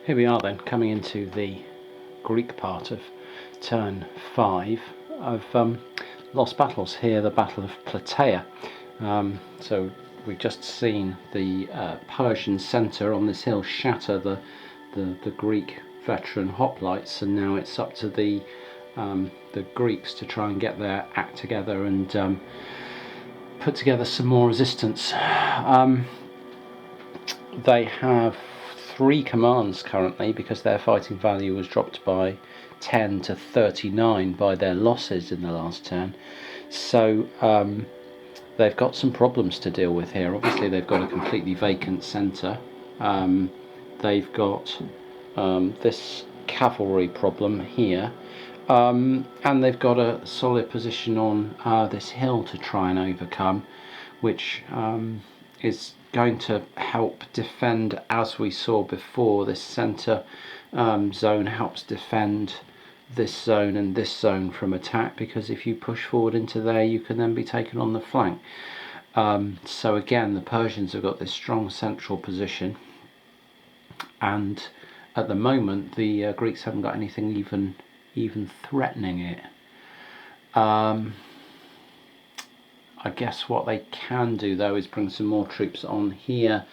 Here we are then, coming into the Greek part of turn 5 of Lost Battles. Here, the Battle of Platea. So we've just seen the Persian centre on this hill shatter the Greek veteran hoplites, and now it's up to the Greeks to try and get their act together and put together some more resistance. They have 3 commands currently because their fighting value was dropped by 10 to 39 by their losses in the last turn. So they've got some problems to deal with here. Obviously they've got a completely vacant centre. They've got this cavalry problem here, and they've got a solid position on this hill to try and overcome, which is going to help defend, as we saw before. This centre zone helps defend this zone and this zone from attack, because if you push forward into there you can then be taken on the flank. So again, the Persians have got this strong central position, and at the moment the Greeks haven't got anything even threatening it. I guess what they can do though is bring some more troops on here,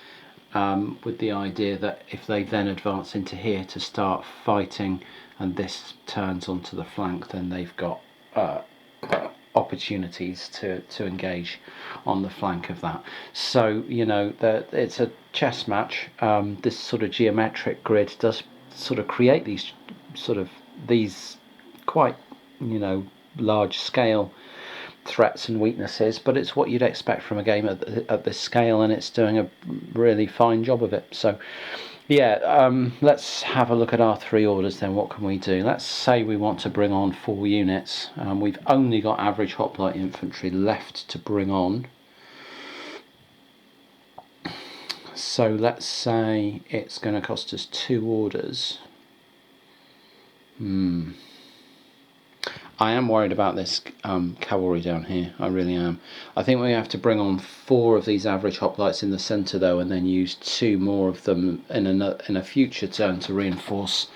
with the idea that if they then advance into here to start fighting and this turns onto the flank, then they've got opportunities to engage on the flank of that. So, you know, it's a chess match. This sort of geometric grid does sort of create these quite, you know, large scale threats and weaknesses, but it's what you'd expect from a game at this scale, and it's doing a really fine job of it. So yeah, let's have a look at our 3 orders then. What can we do? Let's say we want to bring on 4 units. We've only got average hoplite infantry left to bring on, so let's say it's going to cost us 2 orders. I am worried about this cavalry down here. I really am. I think we have to bring on 4 of these average hoplites in the centre though, and then use 2 more of them in a future turn to reinforce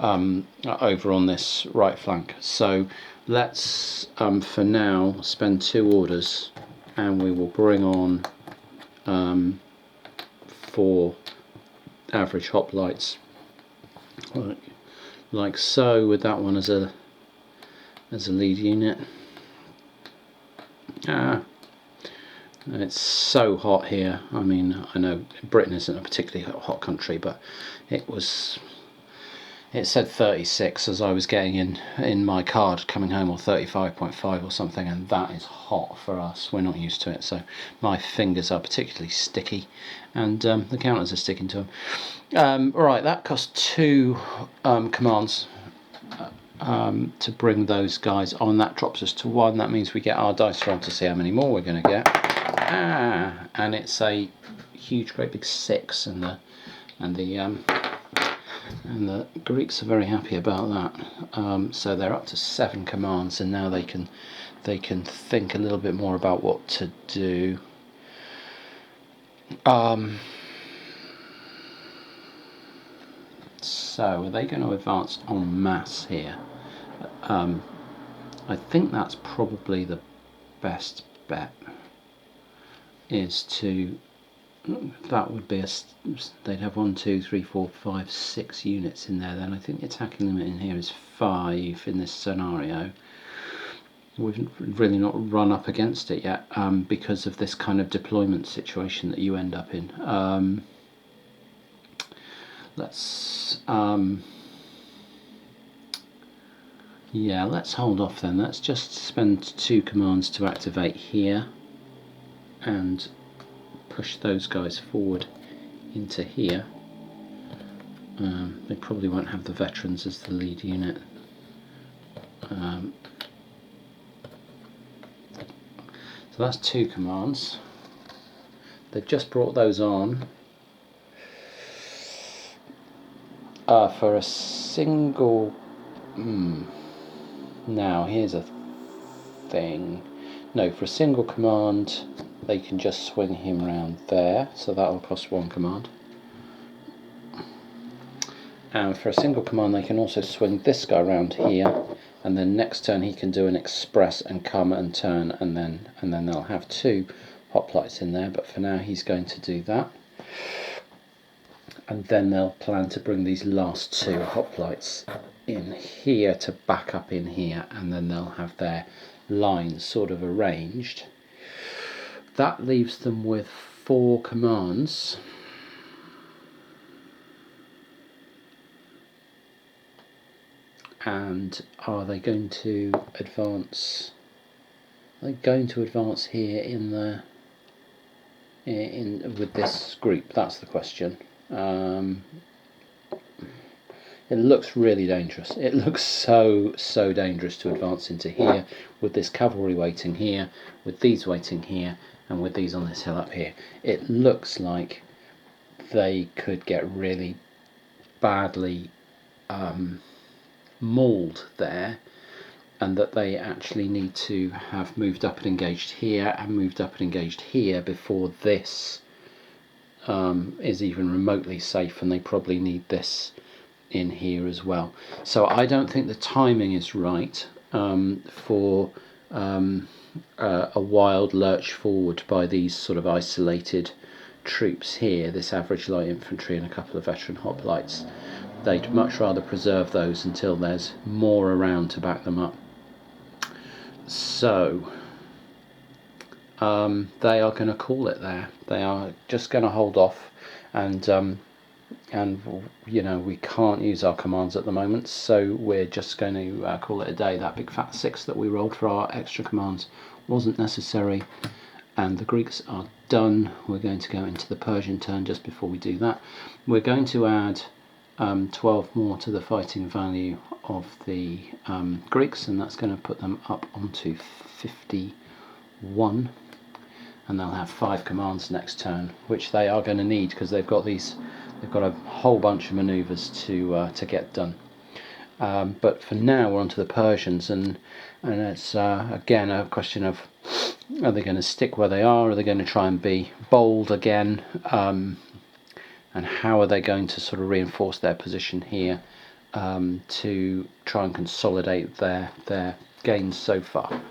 over on this right flank. So let's for now spend 2 orders, and we will bring on 4 average hoplites, like so, with that one as a lead unit. It's so hot here. I mean, I know Britain isn't a particularly hot country, but it said 36 as I was getting in my card coming home, or 35.5 or something, and that is hot for us. We're not used to it, so my fingers are particularly sticky, and the counters are sticking to them. Right, that cost 2 commands to bring those guys on. That drops us to 1. That means we get our dice roll to see how many more we're going to get. And it's a huge, great big 6, and the Greeks are very happy about that. So they're up to 7 commands, and now they can think a little bit more about what to do. So are they going to advance en masse here? I think that's probably the best bet, is to, that would be they'd have 1, 2, 3, 4, 5, 6 units in there. Then I think the attacking limit in here is 5 in this scenario. We've really not run up against it yet, because of this kind of deployment situation that you end up in. Yeah, let's hold off then. Let's just spend 2 commands to activate here and push those guys forward into here. They probably won't have the veterans as the lead unit. So that's 2 commands. They've just brought those on for a single. Now here's a thing. No, for a single command they can just swing him round there, so that'll cost 1 command. And for a single command they can also swing this guy around here, and then next turn he can do an express and come and turn, and then they'll have 2 hoplites in there, but for now he's going to do that. And then they'll plan to bring these last 2 hoplites in here to back up in here, and then they'll have their lines sort of arranged. That leaves them with 4 commands. And are they going to advance? Are they going to advance here in with this group? That's the question. It looks really dangerous. It looks so dangerous to advance into here with this cavalry waiting here, with these waiting here, and with these on this hill up here. It looks like they could get really badly mauled there, and that they actually need to have moved up and engaged here and moved up and engaged here before this is even remotely safe, and they probably need this in here as well. So I don't think the timing is right for a wild lurch forward by these sort of isolated troops here, this average light infantry and a couple of veteran hoplites. They'd much rather preserve those until there's more around to back them up. So they are going to call it there. They are just going to hold off, and you know, we can't use our commands at the moment, so we're just going to call it a day. That big fat 6 that we rolled for our extra commands wasn't necessary, and the Greeks are done. We're going to go into the Persian turn. Just before we do that, we're going to add 12 more to the fighting value of the Greeks, and that's going to put them up onto 51, and they'll have 5 commands next turn, which they are going to need because they've got a whole bunch of manoeuvres to get done. But for now we're on to the Persians, and it's again a question of, are they going to stick where they are? Are they going to try and be bold again? And how are they going to sort of reinforce their position here to try and consolidate their gains so far?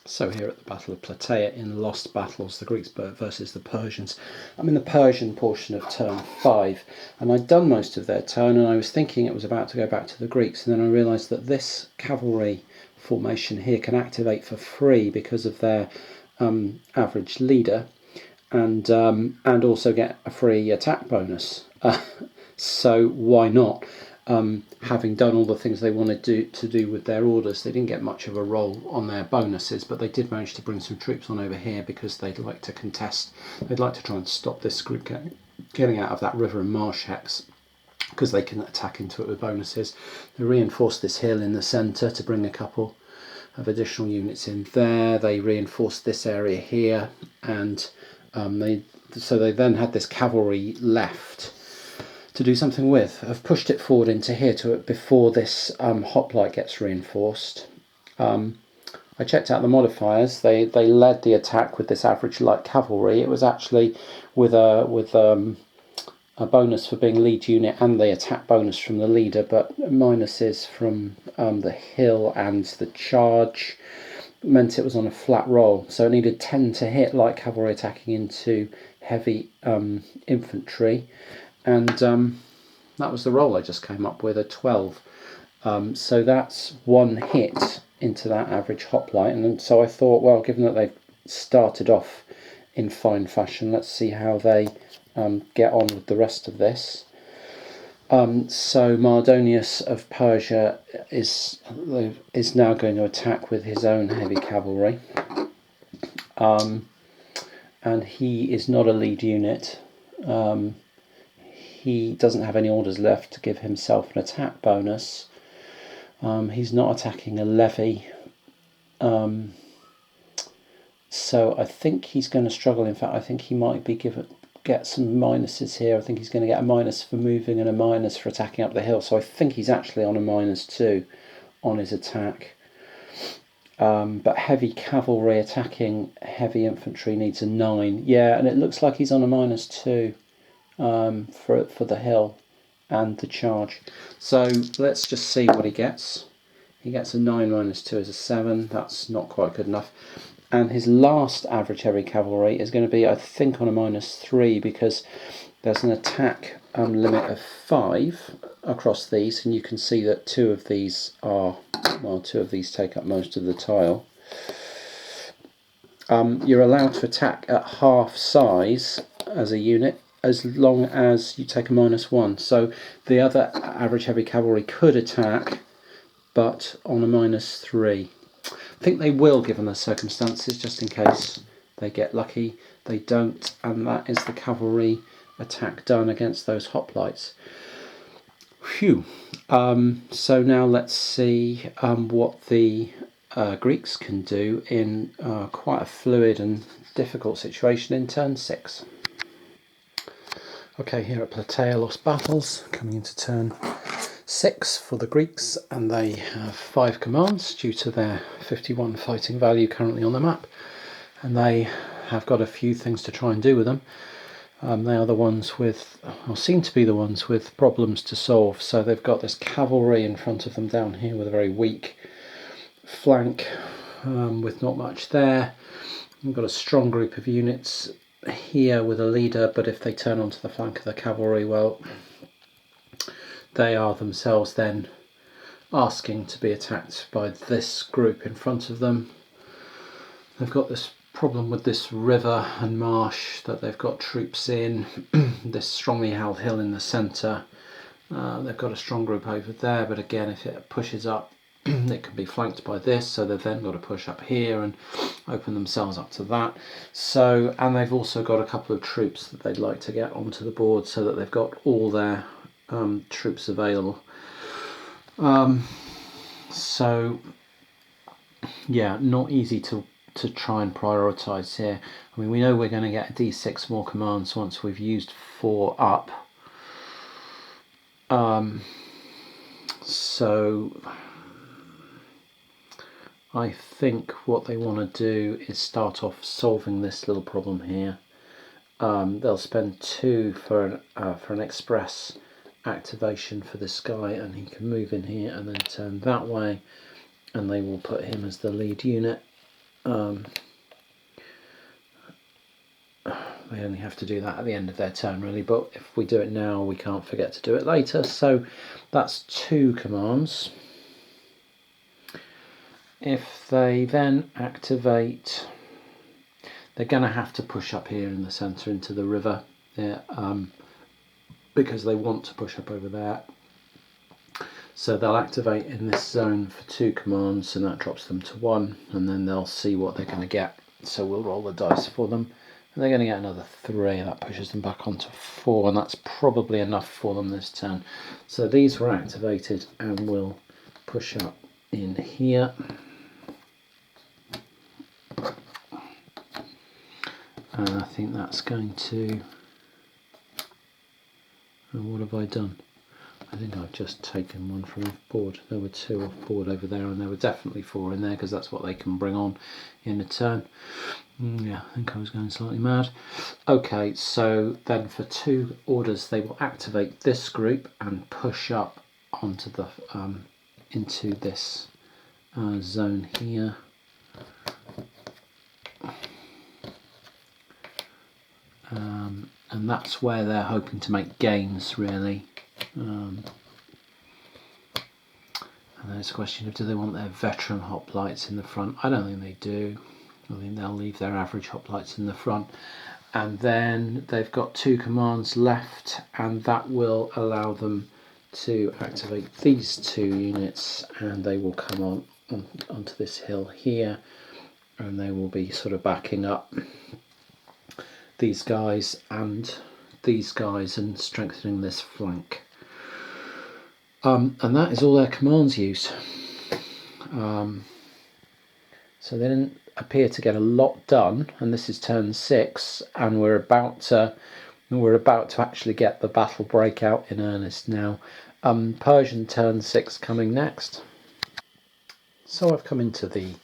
So here at the Battle of Platea, in lost battles, the Greeks versus the Persians. I'm in the Persian portion of turn 5, and I'd done most of their turn, and I was thinking it was about to go back to the Greeks, and then I realised that this cavalry formation here can activate for free because of their average leader, and also get a free attack bonus. So why not? Having done all the things they wanted to do with their orders, they didn't get much of a roll on their bonuses, but they did manage to bring some troops on over here because they'd like to contest. They'd like to try and stop this group getting out of that river and marsh hex, because they can attack into it with bonuses. They reinforced this hill in the centre to bring a couple of additional units in there. They reinforced this area here, and they then had this cavalry left to do something with. I've pushed it forward into here to it before this hoplite gets reinforced. I checked out the modifiers. They led the attack with this average light cavalry. It was actually with a bonus for being lead unit and the attack bonus from the leader, but minuses from the hill and the charge meant it was on a flat roll. So it needed 10 to hit light cavalry attacking into heavy infantry. And that was the roll I just came up with, a 12. So that's 1 hit into that average hoplite. And so I thought, well, given that they've started off in fine fashion, let's see how they get on with the rest of this. So Mardonius of Persia is now going to attack with his own heavy cavalry. And he is not a lead unit. He doesn't have any orders left to give himself an attack bonus. He's not attacking a levy. So I think he's going to struggle. In fact, I think he might get some minuses here. I think he's going to get a minus for moving and a minus for attacking up the hill. So I think he's actually on a -2 on his attack. But heavy cavalry attacking heavy infantry needs a 9. Yeah, and it looks like he's on a -2 for the hill. and the charge. So let's just see what he gets. He gets a 9 minus 2 is a 7. That's not quite good enough. And his last average heavy cavalry is going to be, I think, on a minus 3, because there's an attack limit of 5 across these, and you can see that 2 of these are, well, 2 of these take up most of the tile. You're allowed to attack at half size as a unit as long as you take a minus 1. So the other average heavy cavalry could attack, but on a minus 3. I think they will, given the circumstances, just in case they get lucky. They don't, and that is the cavalry attack done against those hoplites. Phew. So now let's see what the Greeks can do in quite a fluid and difficult situation in turn 6. Okay, here at Platea lost battles, coming into turn 6 for the Greeks, and they have 5 commands due to their 51 fighting value currently on the map, and they have got a few things to try and do with them. They are the ones with, or seem to be the ones with problems to solve. So they've got this cavalry in front of them down here with a very weak flank with not much there. We've got a strong group of units here with a leader, but if they turn onto the flank of the cavalry, well, they are themselves then asking to be attacked by this group in front of them. They've got this problem with this river and marsh that they've got troops in, this strongly held hill in the centre. They've got a strong group over there, but again, if it pushes up, it can be flanked by this, so they've then got to push up here and open themselves up to that. So, and they've also got a couple of troops that they'd like to get onto the board so that they've got all their troops available. So yeah, not easy to try and prioritise here. I mean, we know we're going to get a d6 more commands once we've used 4 up. So I think what they want to do is start off solving this little problem here. They'll spend 2 for an express activation for this guy, and he can move in here and then turn that way, and they will put him as the lead unit. They only have to do that at the end of their turn, really, but if we do it now, we can't forget to do it later. So that's 2 commands. If they then activate, they're going to have to push up here in the centre into the river, because they want to push up over there. So they'll activate in this zone for 2 commands, and that drops them to 1, and then they'll see what they're going to get. So we'll roll the dice for them, and they're going to get another 3, and that pushes them back onto 4, and that's probably enough for them this turn. So these were activated and will push up in here. And I think that's going to... And what have I done? I think I've just taken 1 from off board. There were 2 off board over there, and there were definitely 4 in there, because that's what they can bring on in a turn. Yeah, I think I was going slightly mad. Okay, so then for 2 orders, they will activate this group and push up onto the into this zone here. And that's where they're hoping to make gains, really. And there's a question of, do they want their veteran hoplites in the front? I don't think they do. I think they'll leave their average hoplites in the front. And then they've got 2 commands left, and that will allow them to activate these 2 units, and they will come onto this hill here, and they will be sort of backing up these guys and these guys and strengthening this flank. And that is all their commands used. So they didn't appear to get a lot done, and this is turn 6, and we're about to actually get the battle break out in earnest now. Persian turn 6 coming next. So I've come into the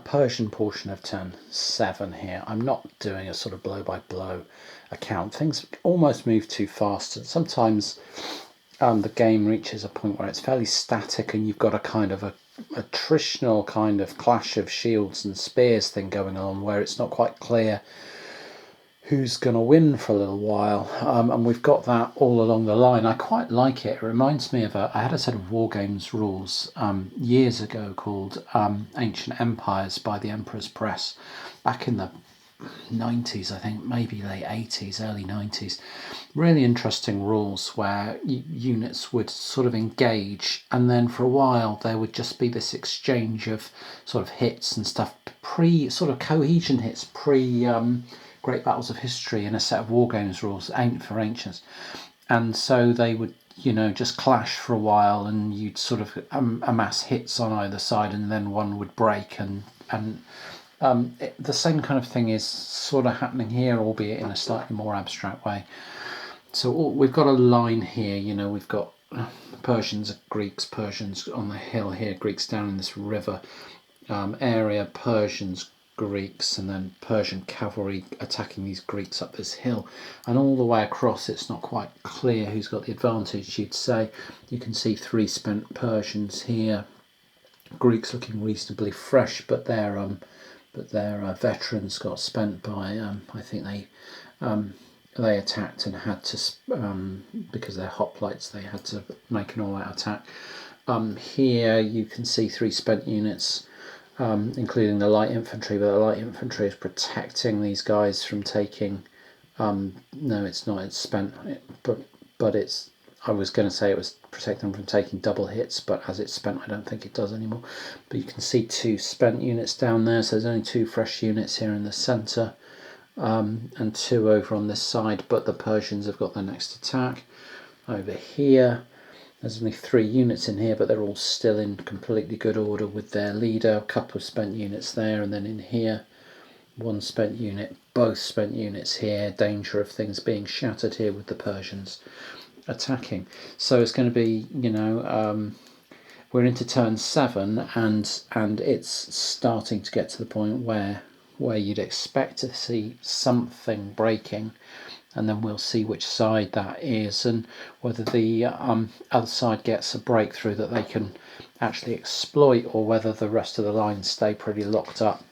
Persian portion of turn 7 here. I'm not doing a sort of blow by blow account. Things almost move too fast, and sometimes the game reaches a point where it's fairly static, and you've got a kind of a attritional kind of clash of shields and spears thing going on, where it's not quite clear who's going to win for a little while, and we've got that all along the line. I quite like it. It reminds me of I had a set of war games rules years ago called Ancient Empires by the Emperor's Press, back in the 90s, I think, maybe late 80s, early 90s. Really interesting rules where units would sort of engage, and then for a while there would just be this exchange of sort of hits and stuff, sort of cohesion hits, Great Battles of History, in a set of war games rules for ancients. And so they would, just clash for a while, and you'd sort of amass hits on either side, and then one would break, and the same kind of thing is sort of happening here, albeit in a slightly more abstract way. So we've got a line here, we've got Persians, Greeks, Persians on the hill here, Greeks down in this river area, Persians, Greeks, and then Persian cavalry attacking these Greeks up this hill. And all the way across, it's not quite clear who's got the advantage, you'd say. You can see 3 spent Persians here, Greeks looking reasonably fresh, but their veterans got spent by I think they attacked and had to, because they're hoplites, they had to make an all-out attack. Here you can see 3 spent units, including the light infantry, but the light infantry is protecting these guys from taking. No, it's not. It's spent, but it's. I was going to say it was protecting them from taking double hits, but as it's spent, I don't think it does anymore. But you can see 2 spent units down there, so there's only 2 fresh units here in the centre, and 2 over on this side. But the Persians have got their next attack over here. There's only 3 units in here, but they're all still in completely good order with their leader. A couple of spent units there, and then in here, 1 spent unit, both spent units here. Danger of things being shattered here with the Persians attacking. So it's going to be, we're into turn 7, and it's starting to get to the point where you'd expect to see something breaking. And then we'll see which side that is, and whether the other side gets a breakthrough that they can actually exploit, or whether the rest of the lines stay pretty locked up.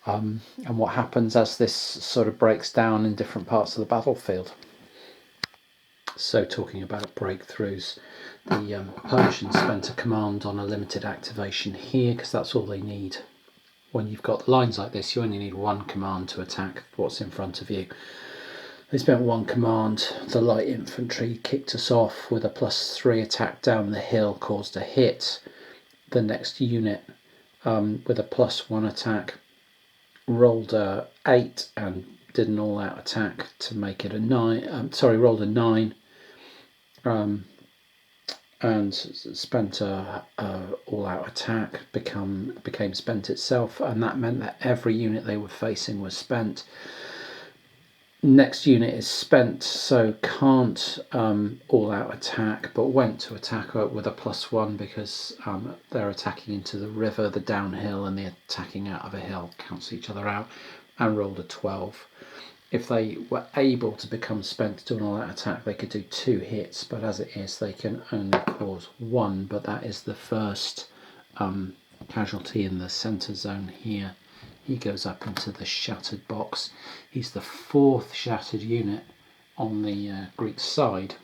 And what happens as this sort of breaks down in different parts of the battlefield. So talking about breakthroughs, the Persians spent a command on a limited activation here, because that's all they need. When you've got lines like this, you only need 1 command to attack what's in front of you. They spent 1 command. The light infantry kicked us off with a +3 attack down the hill, caused a hit. The next unit with a +1 attack rolled a 8 and did an all-out attack to make it a 9. Rolled a 9 and spent a all-out attack, became spent itself, and that meant that every unit they were facing was spent. Next unit is spent, so can't all-out attack, but went to attack with a +1 because they're attacking into the river, the downhill, and the attacking out of a hill cancel each other out, and rolled a 12. If they were able to become spent to do an all-out attack, they could do 2 hits, but as it is, they can only cause 1. But that is the first casualty in the centre zone here. He goes up into the shattered box. He's the 4th shattered unit on the Greek side,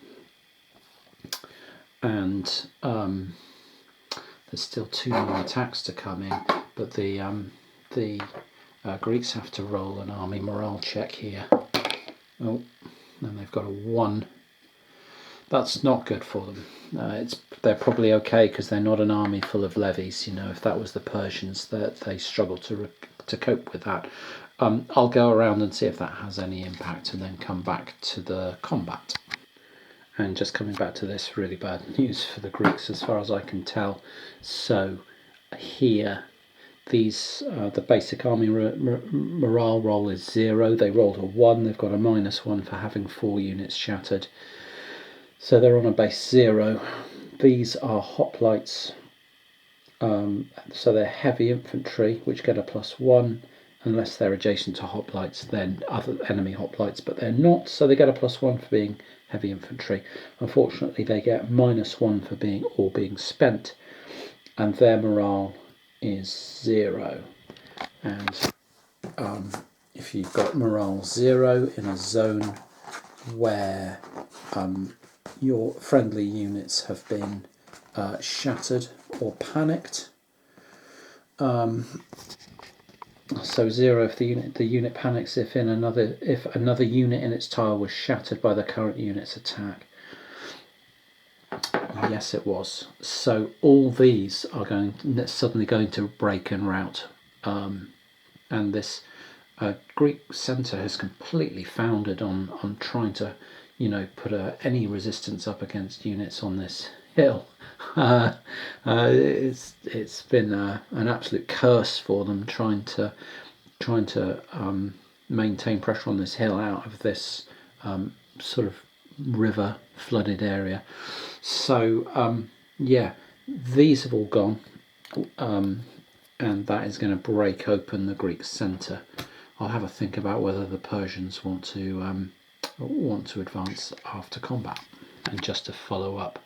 and there's still 2 more attacks to come in, but the Greeks have to roll an army morale check here. Oh, and they've got a 1. That's not good for them. They're probably okay because they're not an army full of levies. If that was the Persians, that they struggle to cope with that. I'll go around and see if that has any impact, and then come back to the combat. And just coming back to this, really bad news for the Greeks as far as I can tell. So here, the basic army morale roll is 0. They rolled a 1. They've got a -1 for having 4 units shattered. So they're on a base 0. These are hoplites. So they're heavy infantry, which get a +1, unless they're adjacent to hoplites, then other enemy hoplites, but they're not, so they get a +1 for being heavy infantry. Unfortunately, they get -1 for being spent, and their morale is 0. And if you've got morale 0 in a zone where your friendly units have been shattered or panicked, so 0 if the unit panics if another unit in its tile was shattered by the current unit's attack. Yes, it was. So all these are suddenly going to break and rout, and this Greek centre has completely foundered on trying to, put any resistance up against units on this hill. It's been an absolute curse for them trying to maintain pressure on this hill out of this sort of river flooded area. So yeah, these have all gone, and that is going to break open the Greek centre. I'll have a think about whether the Persians want to advance after combat. And just to follow up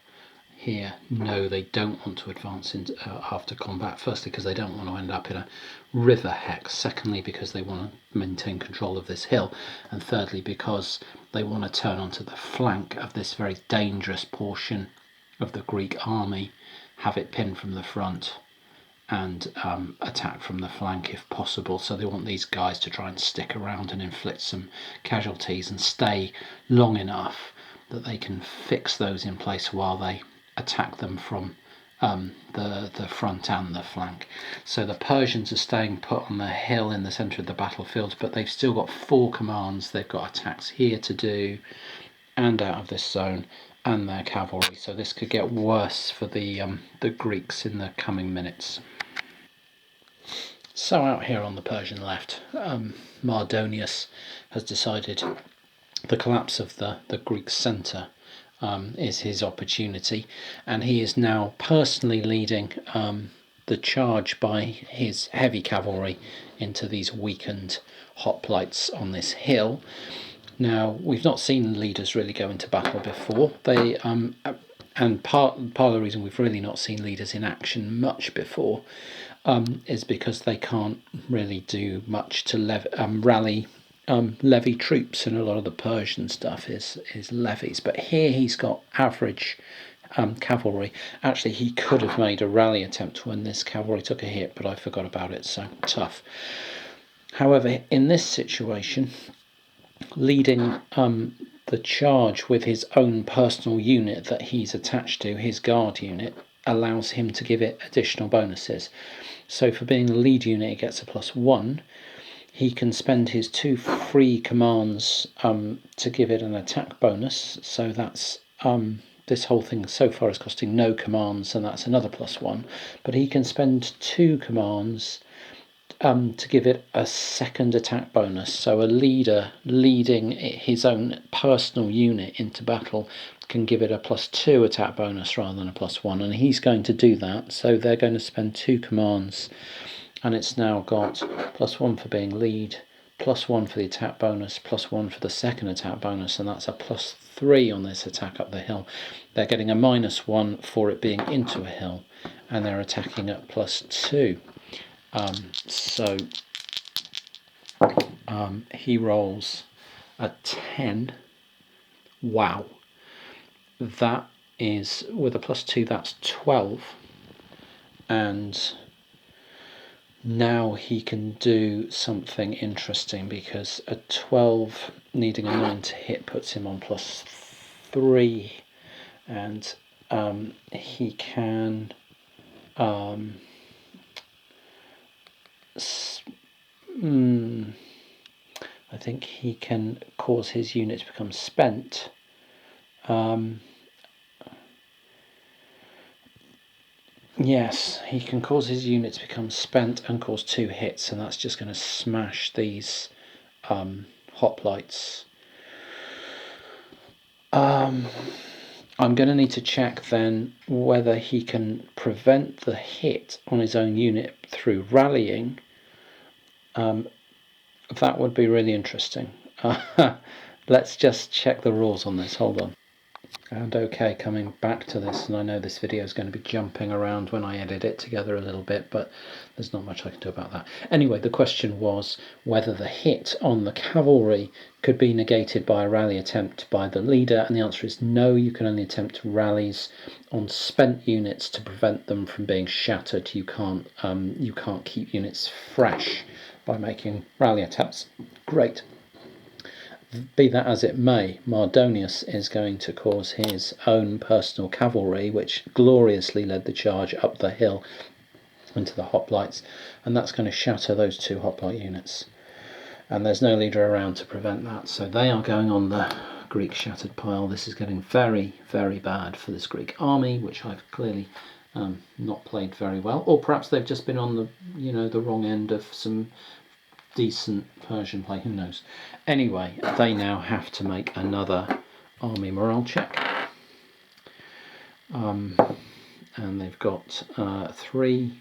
here, no, they don't want to advance into after combat. Firstly, because they don't want to end up in a river hex. Secondly, because they want to maintain control of this hill. And thirdly, because they want to turn onto the flank of this very dangerous portion of the Greek army, have it pinned from the front, and attack from the flank if possible. So they want these guys to try and stick around and inflict some casualties and stay long enough that they can fix those in place while they attack them from the front and the flank. So the Persians are staying put on the hill in the centre of the battlefield, but they've still got 4 commands. They've got attacks here to do and out of this zone, and their cavalry. So this could get worse for the Greeks in the coming minutes. So out here on the Persian left, Mardonius has decided the collapse of the Greek centre is his opportunity, and he is now personally leading the charge by his heavy cavalry into these weakened hoplites on this hill. Now, we've not seen leaders really go into battle before. They and part of the reason we've really not seen leaders in action much before is because they can't really do much to rally levy troops, and a lot of the Persian stuff is levies. But here he's got average cavalry. Actually, he could have made a rally attempt when this cavalry took a hit, but I forgot about it, so tough. However, in this situation, leading the charge with his own personal unit that he's attached to, his guard unit, allows him to give it additional bonuses. So for being the lead unit, it gets a +1. He can spend his 2 free commands to give it an attack bonus. So that's this whole thing so far is costing no commands, and that's another +1. But he can spend 2 commands to give it a second attack bonus. So a leader leading his own personal unit into battle can give it a +2 attack bonus rather than a +1, and he's going to do that. So they're going to spend 2 commands, and it's now got +1 for being lead, +1 for the attack bonus, +1 for the second attack bonus, and that's a +3 on this attack up the hill. They're getting a -1 for it being into a hill, and they're attacking at +2. So he rolls a 10. Wow. That is, with a +2, that's 12. And now he can do something interesting, because a 12 needing a 9 to hit puts him on +3. And he can I think he can cause his unit to become spent. Yes, he can cause his unit to become spent and cause 2 hits, and that's just going to smash these hoplites. I'm going to need to check then whether he can prevent the hit on his own unit through rallying, That would be really interesting. Let's just check the rules on this. Hold on. And okay, coming back to this, and I know this video is going to be jumping around when I edit it together a little bit, but there's not much I can do about that. Anyway, the question was whether the hit on the cavalry could be negated by a rally attempt by the leader, and the answer is no. You can only attempt rallies on spent units to prevent them from being shattered. You can't keep units fresh by making rally attempts. Great. Be that as it may, Mardonius is going to cause his own personal cavalry, which gloriously led the charge up the hill into the hoplites, and that's going to shatter those 2 hoplite units. And there's no leader around to prevent that, so they are going on the Greek shattered pile. This is getting very, very bad for this Greek army, which I've clearly not played very well, or perhaps they've just been on the wrong end of some decent Persian play, who knows. Anyway, they now have to make another army morale check, and they've got 3.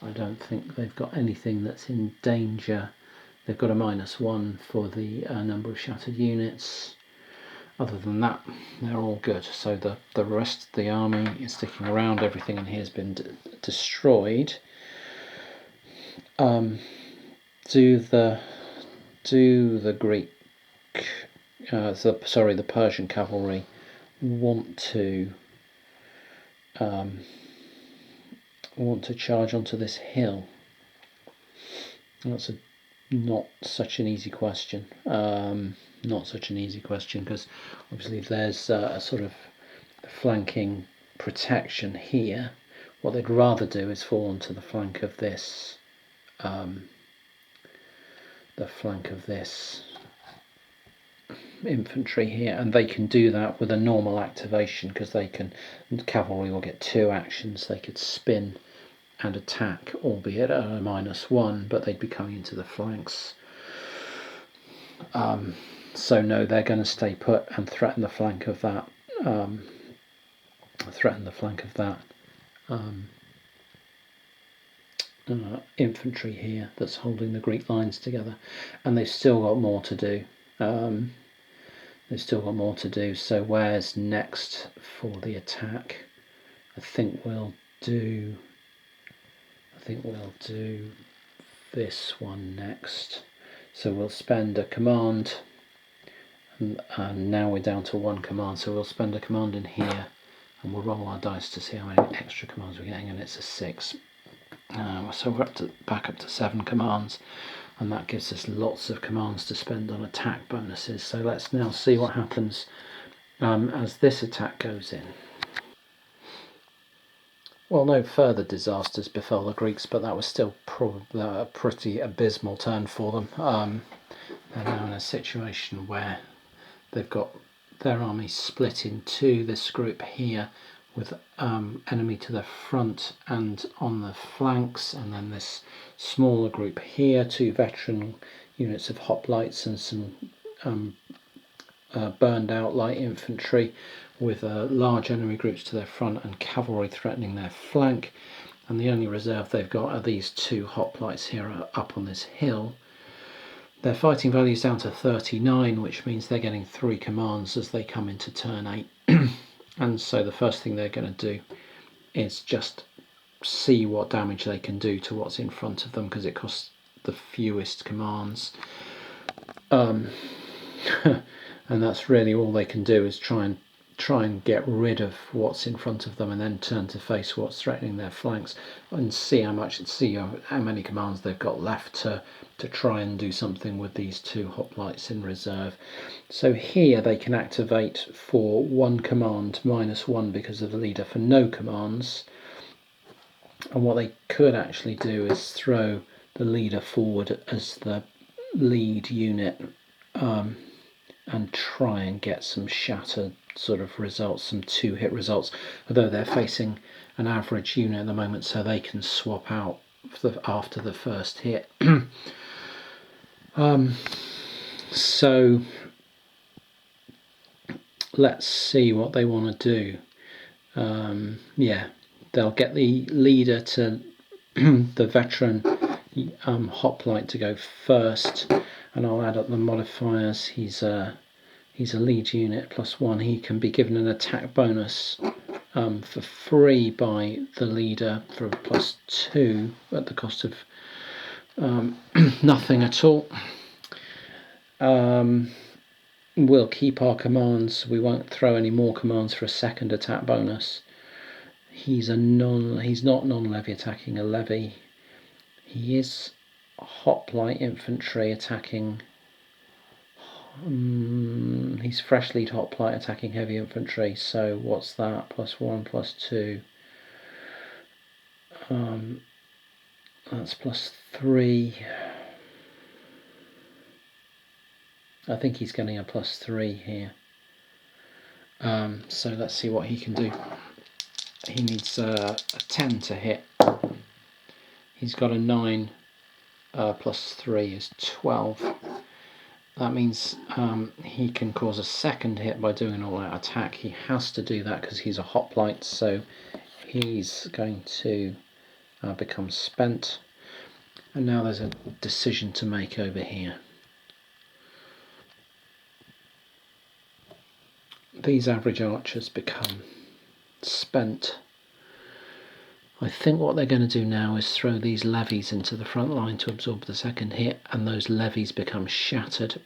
I don't think they've got anything that's in danger. They've got a -1 for the number of shattered units. Other than that, they're all good. So the rest of the army is sticking around. Everything in here has been destroyed. Do the Greek, the Persian cavalry want to charge onto this hill? That's not such an easy question. Not such an easy question, because obviously there's a sort of flanking protection here. What they'd rather do is fall onto the flank of this. Infantry here, and they can do that with a normal activation, because cavalry will get 2 actions. They could spin and attack, albeit at a -1, but they'd be coming into the flanks. So no, they're going to stay put and threaten the flank of that. Infantry here that's holding the Greek lines together, and they've still got more to do. So where's next for the attack? I think we'll do this one next. So we'll spend a command, and now we're down to 1 command, so we'll spend a command in here, and we'll roll our dice to see how many extra commands we're getting, and it's a 6. So we're back up to 7 commands, and that gives us lots of commands to spend on attack bonuses. So let's now see what happens as this attack goes in. Well, no further disasters befell the Greeks, but that was still probably a pretty abysmal turn for them. They're now in a situation where they've got their army split in 2, this group here with enemy to the front and on the flanks, and then this smaller group here, 2 veteran units of hoplites and some burned out light infantry, with large enemy groups to their front and cavalry threatening their flank, and the only reserve they've got are these 2 hoplites here up on this hill. Their fighting value is down to 39, which means they're getting 3 commands as they come into turn 8. And so the first thing they're going to do is just see what damage they can do to what's in front of them, because it costs the fewest commands. And that's really all they can do, is try and get rid of what's in front of them, and then turn to face what's threatening their flanks, and see how many commands they've got left to try and do something with these 2 hoplites in reserve. So here they can activate for 1 command -1 because of the leader for no commands, and what they could actually do is throw the leader forward as the lead unit and try and get some shattered sort of results, some 2-hit results, although they're facing an average unit at the moment, so they can swap out after the first hit. So let's see what they want to do. Yeah, they'll get the leader to the veteran hoplite to go first, and I'll add up the modifiers. He's a lead unit +1. He can be given an attack bonus for free by the leader for +2 at the cost of nothing at all. We'll keep our commands. We won't throw any more commands for a second attack bonus. He's not non-levy attacking a levy. He is hoplite infantry attacking. He's fresh lead hoplite attacking heavy infantry. So what's that? +1, +2. That's +3. I think he's getting a +3 here. So let's see what he can do. He needs a 10 to hit. He's got a 9 +3 is 12. That means he can cause a second hit by doing an all-out attack. He has to do that because he's a hoplite, so he's going to become spent. And now there's a decision to make over here. These average archers become spent. I think what they're going to do now is throw these levies into the front line to absorb the second hit, and those levies become shattered,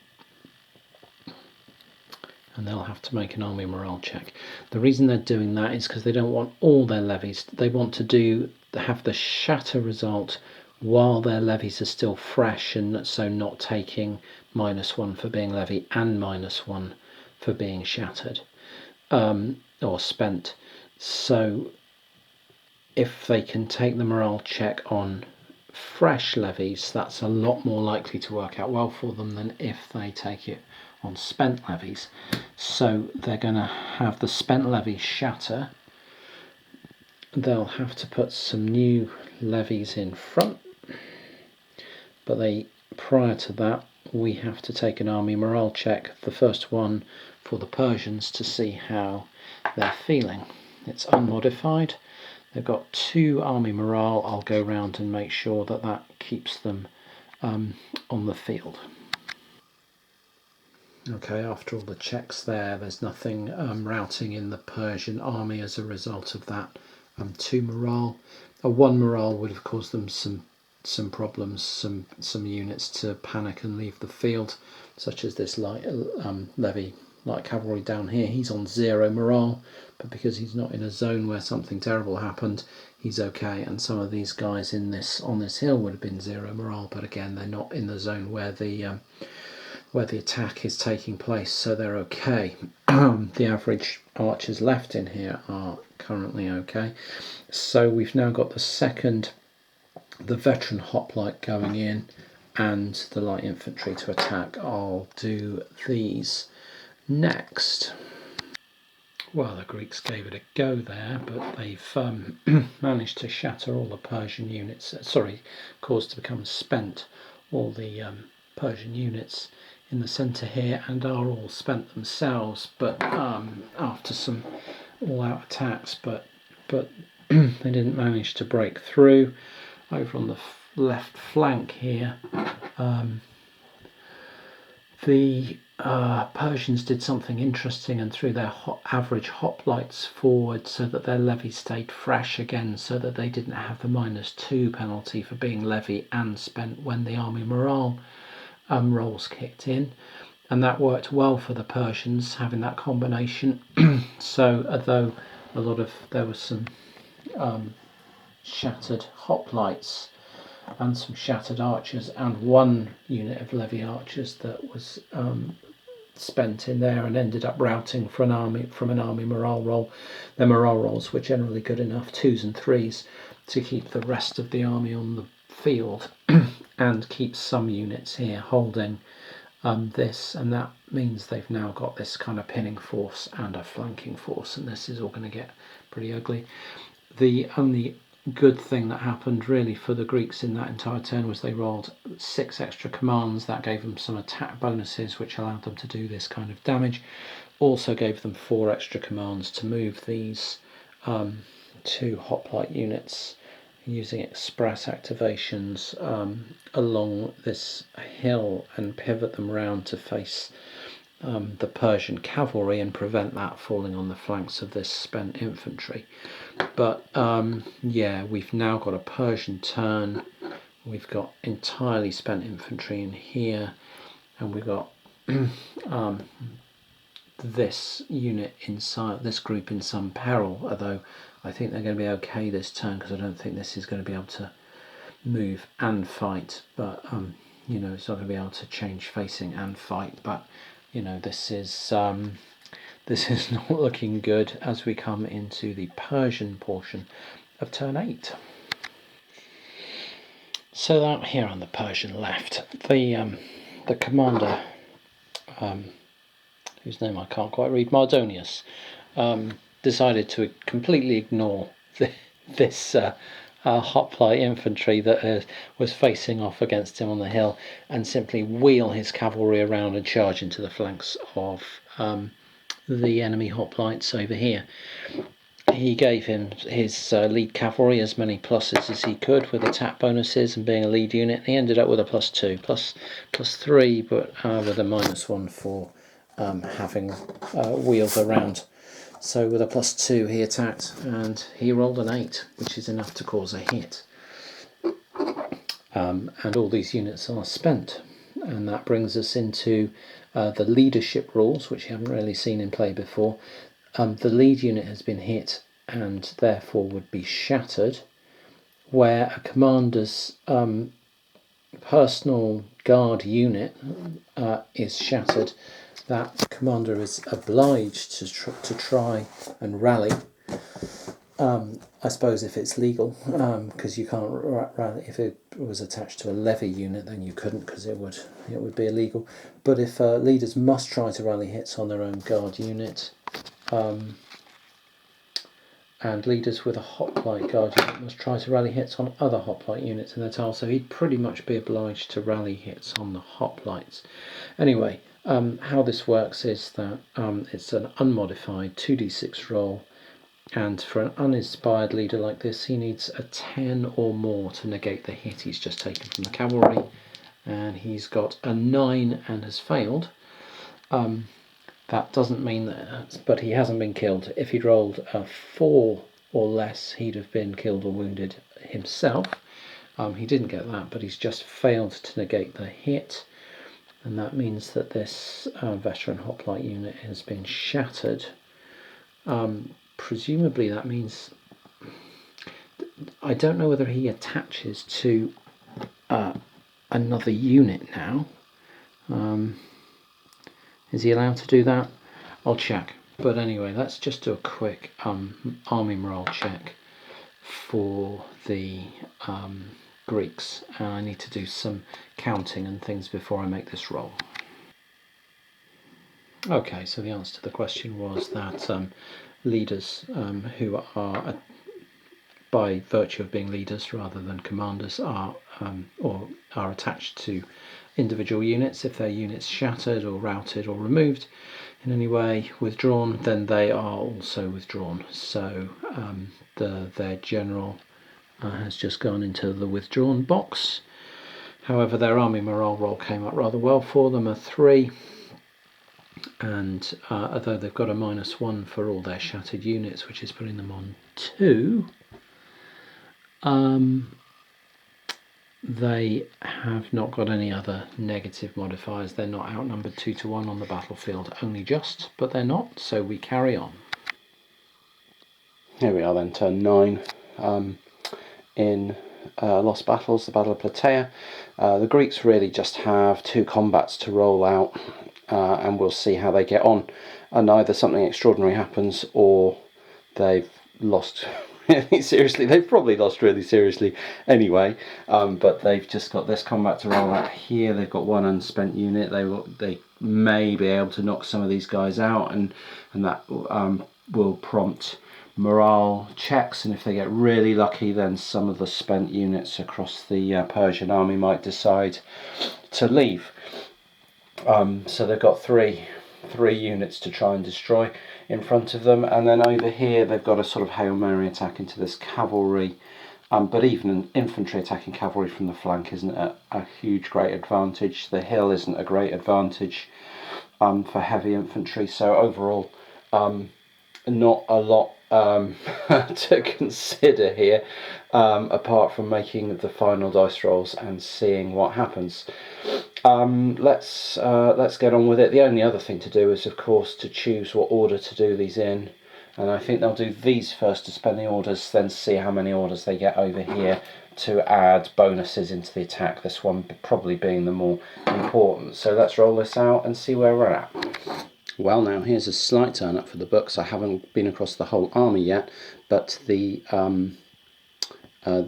and they'll have to make an army morale check. The reason they're doing that is because they don't want all their levies. They want to have the shatter result while their levies are still fresh, and so not taking -1 for being levy and -1 for being shattered or spent. So if they can take the morale check on fresh levies, that's a lot more likely to work out well for them than if they take it on spent levies. So they're going to have the spent levies shatter. They'll have to put some new levies in front, but prior to that we have to take an army morale check, the first one for the Persians, to see how they're feeling. It's unmodified. They've got 2 army morale. I'll go round and make sure that keeps them on the field. Okay, after all the checks there's nothing routing in the Persian army as a result of that 2 morale. A 1 morale would have caused them some problems, some units to panic and leave the field, such as this light cavalry down here. He's on 0 morale, but because he's not in a zone where something terrible happened, he's okay. And some of these guys on this hill would have been 0 morale, but again, they're not in the zone where the attack is taking place, so they're okay. The average archers left in here are currently okay. So we've now got the veteran hoplite going in and the light infantry to attack. I'll do these next. Well, the Greeks gave it a go there, but they've managed to shatter all the Persian units, caused to become spent all the Persian units in the centre here, and are all spent themselves, but after some all-out attacks, but they didn't manage to break through. Over on the left flank here, the Persians did something interesting and threw their average hoplites forward so that their levy stayed fresh again, so that they didn't have the -2 penalty for being levy and spent when the army morale rolls kicked in, and that worked well for the Persians, having that combination. So although there was some shattered hoplites and some shattered archers and 1 unit of levy archers that was spent in there and ended up routing from an army morale roll. Their morale rolls were generally good enough, 2s and 3s, to keep the rest of the army on the field and keep some units here holding this, and that means they've now got this kind of pinning force and a flanking force, and this is all going to get pretty ugly. The only good thing that happened really for the Greeks in that entire turn was they rolled 6 extra commands. That gave them some attack bonuses, which allowed them to do this kind of damage. Also gave them 4 extra commands to move these 2 hoplite units using express activations along this hill and pivot them round to face the Persian cavalry and prevent that falling on the flanks of this spent infantry. But yeah, we've now got a Persian turn. We've got entirely spent infantry in here, and we've got this unit inside, this group in some peril, although I think they're going to be okay this turn because I don't think this is going to be able to move and fight, but you know, it's not going to be able to change facing and fight, but you know, this is not looking good as we come into the Persian portion of turn 8. So that here on the Persian left, the commander, whose name I can't quite read, Mardonius, decided to completely ignore this hoplite infantry that was facing off against him on the hill, and simply wheel his cavalry around and charge into the flanks of the enemy hoplites over here. He gave him his lead cavalry as many pluses as he could with attack bonuses and being a lead unit. He ended up with a +2, +3, but with a -1 for having wheeled around. So with a +2 he attacked and he rolled an 8, which is enough to cause a hit. And all these units are spent. And that brings us into the leadership rules, which you haven't really seen in play before. The lead unit has been hit and therefore would be shattered, where a commander's personal guard unit is shattered. That commander is obliged to try and rally. I suppose if it's legal, because you can't rally if it was attached to a levy unit, then you couldn't, because it would be illegal. But if leaders must try to rally hits on their own guard unit, and leaders with a hoplite guard unit must try to rally hits on other hoplite units in their tile, so he'd pretty much be obliged to rally hits on the hoplites. Anyway, how this works is that it's an unmodified 2d6 roll, and for an uninspired leader like this, he needs a 10 or more to negate the hit he's just taken from the cavalry, and he's got a 9 and has failed. That doesn't mean that, but he hasn't been killed. If he'd rolled a 4 or less, he'd have been killed or wounded himself. He didn't get that, but he's just failed to negate the hit, and that means that this veteran hoplite unit has been shattered. Presumably that means, I don't know whether he attaches to another unit now. Is he allowed to do that? I'll check. But anyway, let's just do a quick army morale check for the Greeks. And I need to do some counting and things before I make this roll. Okay, so the answer to the question was that leaders who are, by virtue of being leaders rather than commanders, are attached to individual units. If their unit's shattered or routed or removed in any way, withdrawn, then they are also withdrawn. So their general has just gone into the withdrawn box. However, their army morale roll came up rather well for them, a 3. And although they've got a -1 for all their shattered units, which is putting them on 2, they have not got any other negative modifiers. They're not outnumbered 2 to 1 on the battlefield, only just, but they're not, so we carry on. Here we are then, turn 9. In Lost Battles, the Battle of Platea. The Greeks really just have 2 combats to roll out, and we'll see how they get on. And either something extraordinary happens or they've lost really seriously. They've probably lost really seriously anyway, but they've just got this combat to roll out here. They've got 1 unspent unit. They may be able to knock some of these guys out, and that will prompt morale checks, and if they get really lucky, then some of the spent units across the Persian army might decide to leave. So they've got three units to try and destroy in front of them, and then over here they've got a sort of Hail Mary attack into this cavalry But even an infantry attacking cavalry from the flank isn't a huge great advantage. The hill isn't a great advantage for heavy infantry. So overall, not a lot to consider here, apart from making the final dice rolls and seeing what happens. Let's get on with it. The only other thing to do is, of course, to choose what order to do these in. And I think they'll do these first to spend the orders, then see how many orders they get over here to add bonuses into the attack, this one probably being the more important. So let's roll this out and see where we're at. Well, now here's a slight turn up for the books. I haven't been across the whole army yet, but the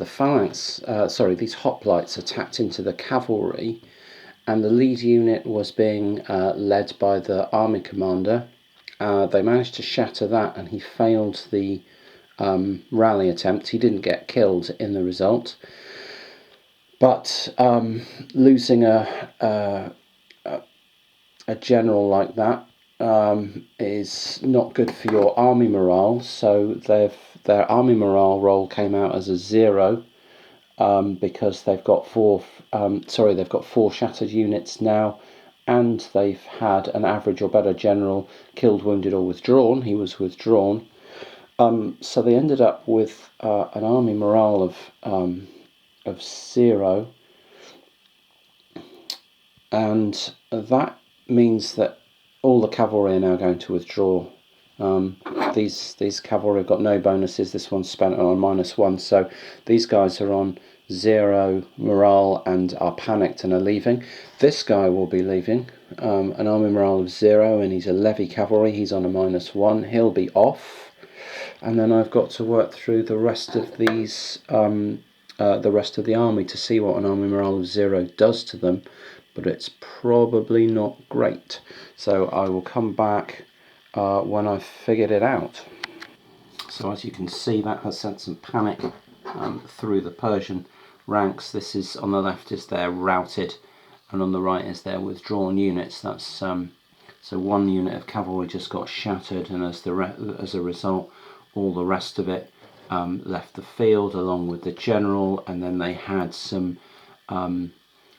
phalanx, these hoplites attacked into the cavalry, and the lead unit was being led by the army commander. They managed to shatter that, and he failed the rally attempt. He didn't get killed in the result, but losing a general like that is not good for your army morale. So their army morale roll came out as a 0 because they've got four shattered units now, and they've had an average or better general killed, wounded, or withdrawn. He was withdrawn. So they ended up with an army morale of 0, and that means that all the cavalry are now going to withdraw. These cavalry have got no bonuses. This one's spent on -1, so these guys are on 0 morale and are panicked and are leaving. This guy will be leaving, an army morale of 0, and he's a levy cavalry. He's on a -1. He'll be off, and then I've got to work through the rest of these, the rest of the army, to see what an army morale of 0 does to them. But it's probably not great. So I will come back when I've figured it out. So as you can see, that has sent some panic through the Persian ranks. This is, on the left is their routed, and on the right is their withdrawn units. That's so one unit of cavalry just got shattered, and as a result, all the rest of it left the field along with the general, and then they had some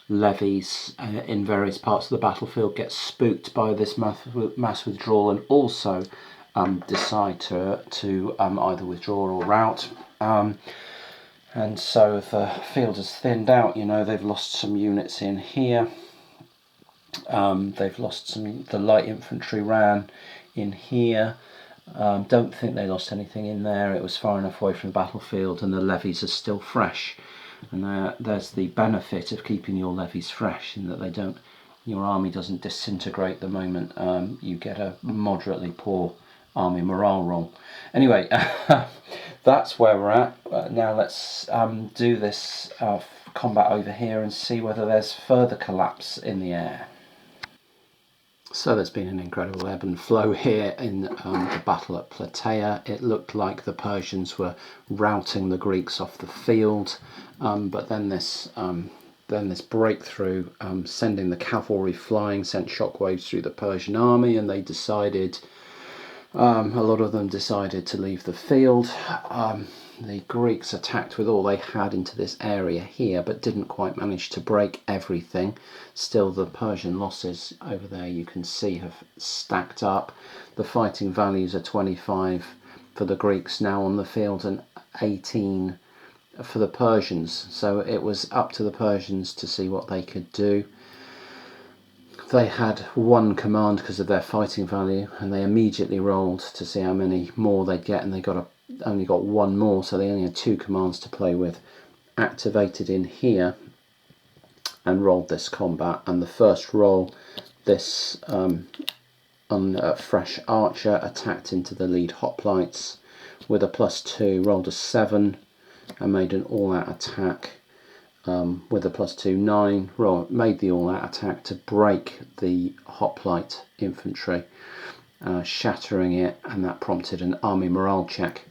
levies in various parts of the battlefield get spooked by this mass withdrawal, and also decide to either withdraw or rout. And so the field has thinned out. They've lost some units in here. They've lost the light infantry ran in here. Don't think they lost anything in there. It was far enough away from the battlefield, and the levies are still fresh. And there's the benefit of keeping your levies fresh, in that your army doesn't disintegrate the moment you get a moderately poor army morale roll. Anyway, that's where we're at. Now let's do this combat over here and see whether there's further collapse in the air. So there's been an incredible ebb and flow here in the battle at Platea. It looked like the Persians were routing the Greeks off the field, but then this breakthrough, sending the cavalry flying, sent shockwaves through the Persian army, and they decided, a lot of them decided to leave the field. The Greeks attacked with all they had into this area here, but didn't quite manage to break everything. Still, the Persian losses over there, you can see, have stacked up. The fighting values are 25 for the Greeks now on the field and 18 for the Persians. So it was up to the Persians to see what they could do. They had one command because of their fighting value, and they immediately rolled to see how many more they'd get, and they only got one more, so they only had 2 commands to play with. Activated in here and rolled this combat, and the first roll, this fresh archer attacked into the lead hoplites with a +2, rolled a 7 and made an all-out attack with a +2, 9, made the all-out attack to break the hoplite infantry, shattering it, and that prompted an army morale check,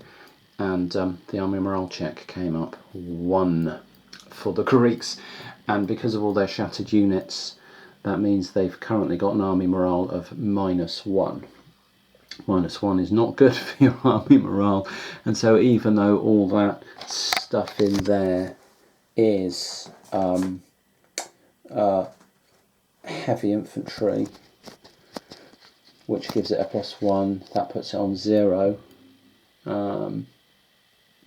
and the army morale check came up 1 for the Greeks, and because of all their shattered units, that means they've currently got an army morale of -1. -1 is not good for your army morale, and so even though all that stuff in there is heavy infantry, which gives it a +1, that puts it on 0.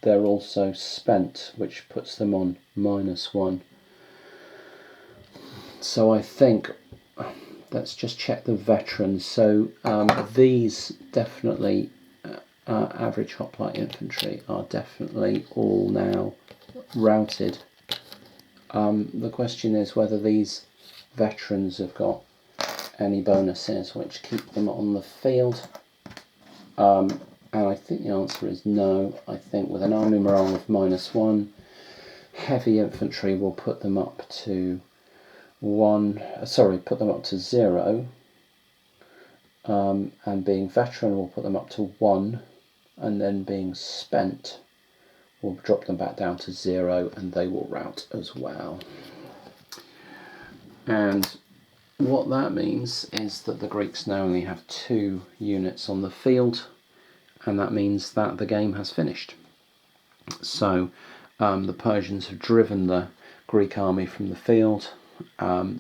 They're also spent, which puts them on -1. So I think, let's just check the veterans. So these definitely, average hoplite infantry, are definitely all now routed. The question is whether these veterans have got any bonuses which keep them on the field. And I think the answer is no. I think with an army morale of -1, heavy infantry will put them up to 0, and being veteran will put them up to 1, and then being spent will drop them back down to 0, and they will rout as well. And what that means is that the Greeks now only have 2 units on the field, and that means that the game has finished. So the Persians have driven the Greek army from the field.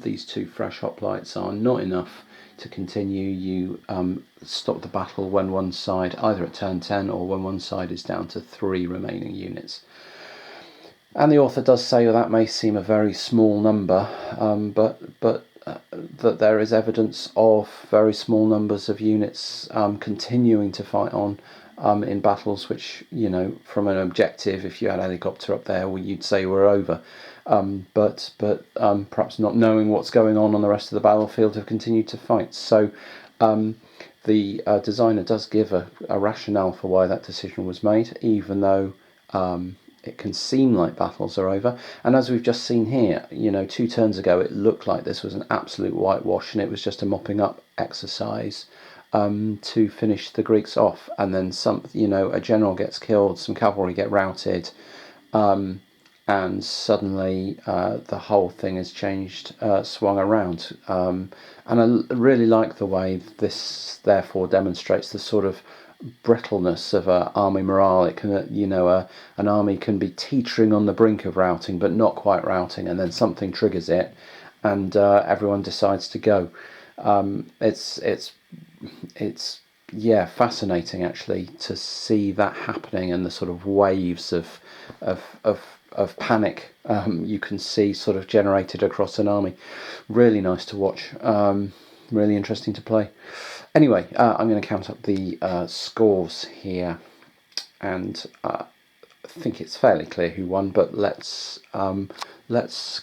These 2 fresh hoplites are not enough to continue. You stop the battle when one side, either at turn 10 or when one side is down to 3 remaining units. And the author does say that may seem a very small number, but that there is evidence of very small numbers of units continuing to fight on in battles which, you know, from an objective, if you had a helicopter up there, well, you'd say we're over. But perhaps not knowing what's going on the rest of the battlefield, have continued to fight. So the designer does give a rationale for why that decision was made, even though it can seem like battles are over. And as we've just seen here, you know, 2 turns ago it looked like this was an absolute whitewash and it was just a mopping up exercise to finish the Greeks off. And then a general gets killed, some cavalry get routed, and suddenly the whole thing is changed, swung around. And I really like the way this therefore demonstrates the sort of brittleness of army morale. It can, an army can be teetering on the brink of routing but not quite routing, and then something triggers it and everyone decides to go. It's fascinating actually to see that happening, and the sort of waves of panic you can see sort of generated across an army. Really nice to watch, really interesting to play. Anyway, I'm going to count up the scores here, and I think it's fairly clear who won, but let's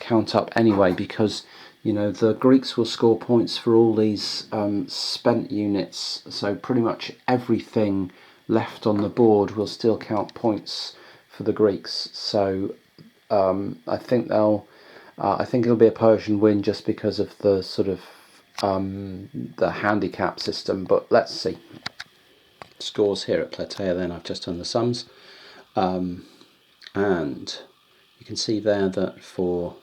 count up anyway, because you know the Greeks will score points for all these spent units, so pretty much everything left on the board will still count points for the Greeks. So I think it'll be a Persian win just because of the sort of the handicap system, but let's see. Scores here at Platea then, I've just done the sums, and you can see there that for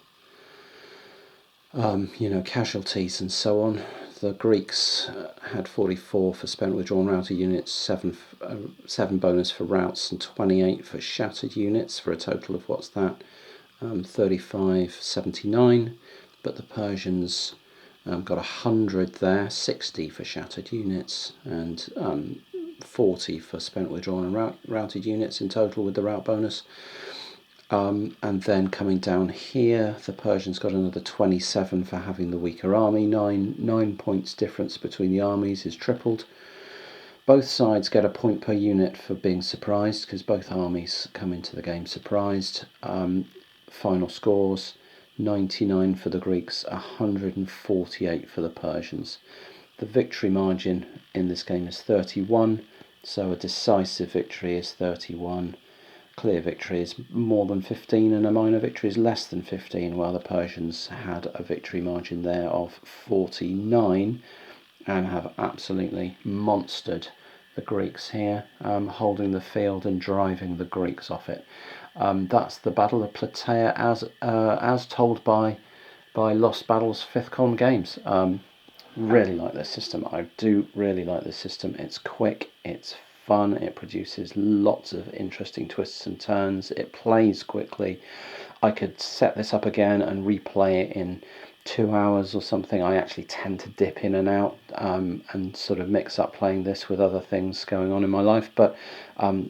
casualties and so on, the Greeks had 44 for spent, withdrawn, routed units, 7 bonus for routes, and 28 for shattered units, for a total of, what's that, 35.79. But the Persians got 100 there, 60 for shattered units, and 40 for spent, withdrawn, and routed units in total with the route bonus. And then coming down here, the Persians got another 27 for having the weaker army. 9 points difference between the armies is tripled. Both sides get a point per unit for being surprised, because both armies come into the game surprised. Final scores: 99 for the Greeks, 148 for the Persians. The victory margin in this game is 31, so a decisive victory is 31. Clear victory is more than 15, and a minor victory is less than 15, while the Persians had a victory margin there of 49 and have absolutely monstered the Greeks here, holding the field and driving the Greeks off it. That's the Battle of Platea as told by Lost Battles 5th Column Games. really like this system. I do really like this system. It's quick, it's fun, it produces lots of interesting twists and turns, it plays quickly. I could set this up again and replay it in 2 hours or something. I actually tend to dip in and out and sort of mix up playing this with other things going on in my life. But,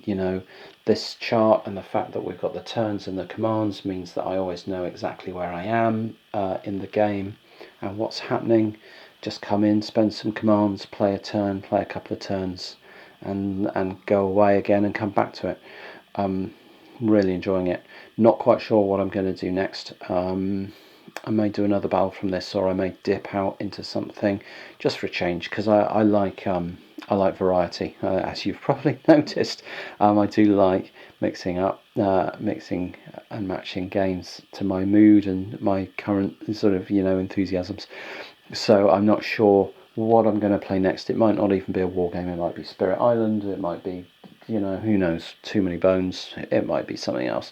you know, this chart and the fact that we've got the turns and the commands means that I always know exactly where I am in the game and what's happening. Just come in, spend some commands, play a turn, play a couple of turns, and go away again and come back to it. Really enjoying it. Not quite sure what I'm going to do next. I may do another battle from this, or I may dip out into something just for a change, because I like variety, as you've probably noticed. I do like mixing and matching games to my mood and my current sort of enthusiasms. So I'm not sure what I'm going to play next. It might not even be a war game. It might be Spirit Island. It might be, who knows, Too Many Bones. It might be something else.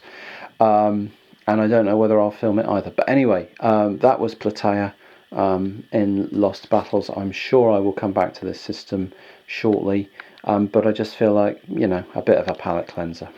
And I don't know whether I'll film it either. But anyway, that was Platea in Lost Battles. I'm sure I will come back to this system shortly. But I just feel like, a bit of a palate cleanser.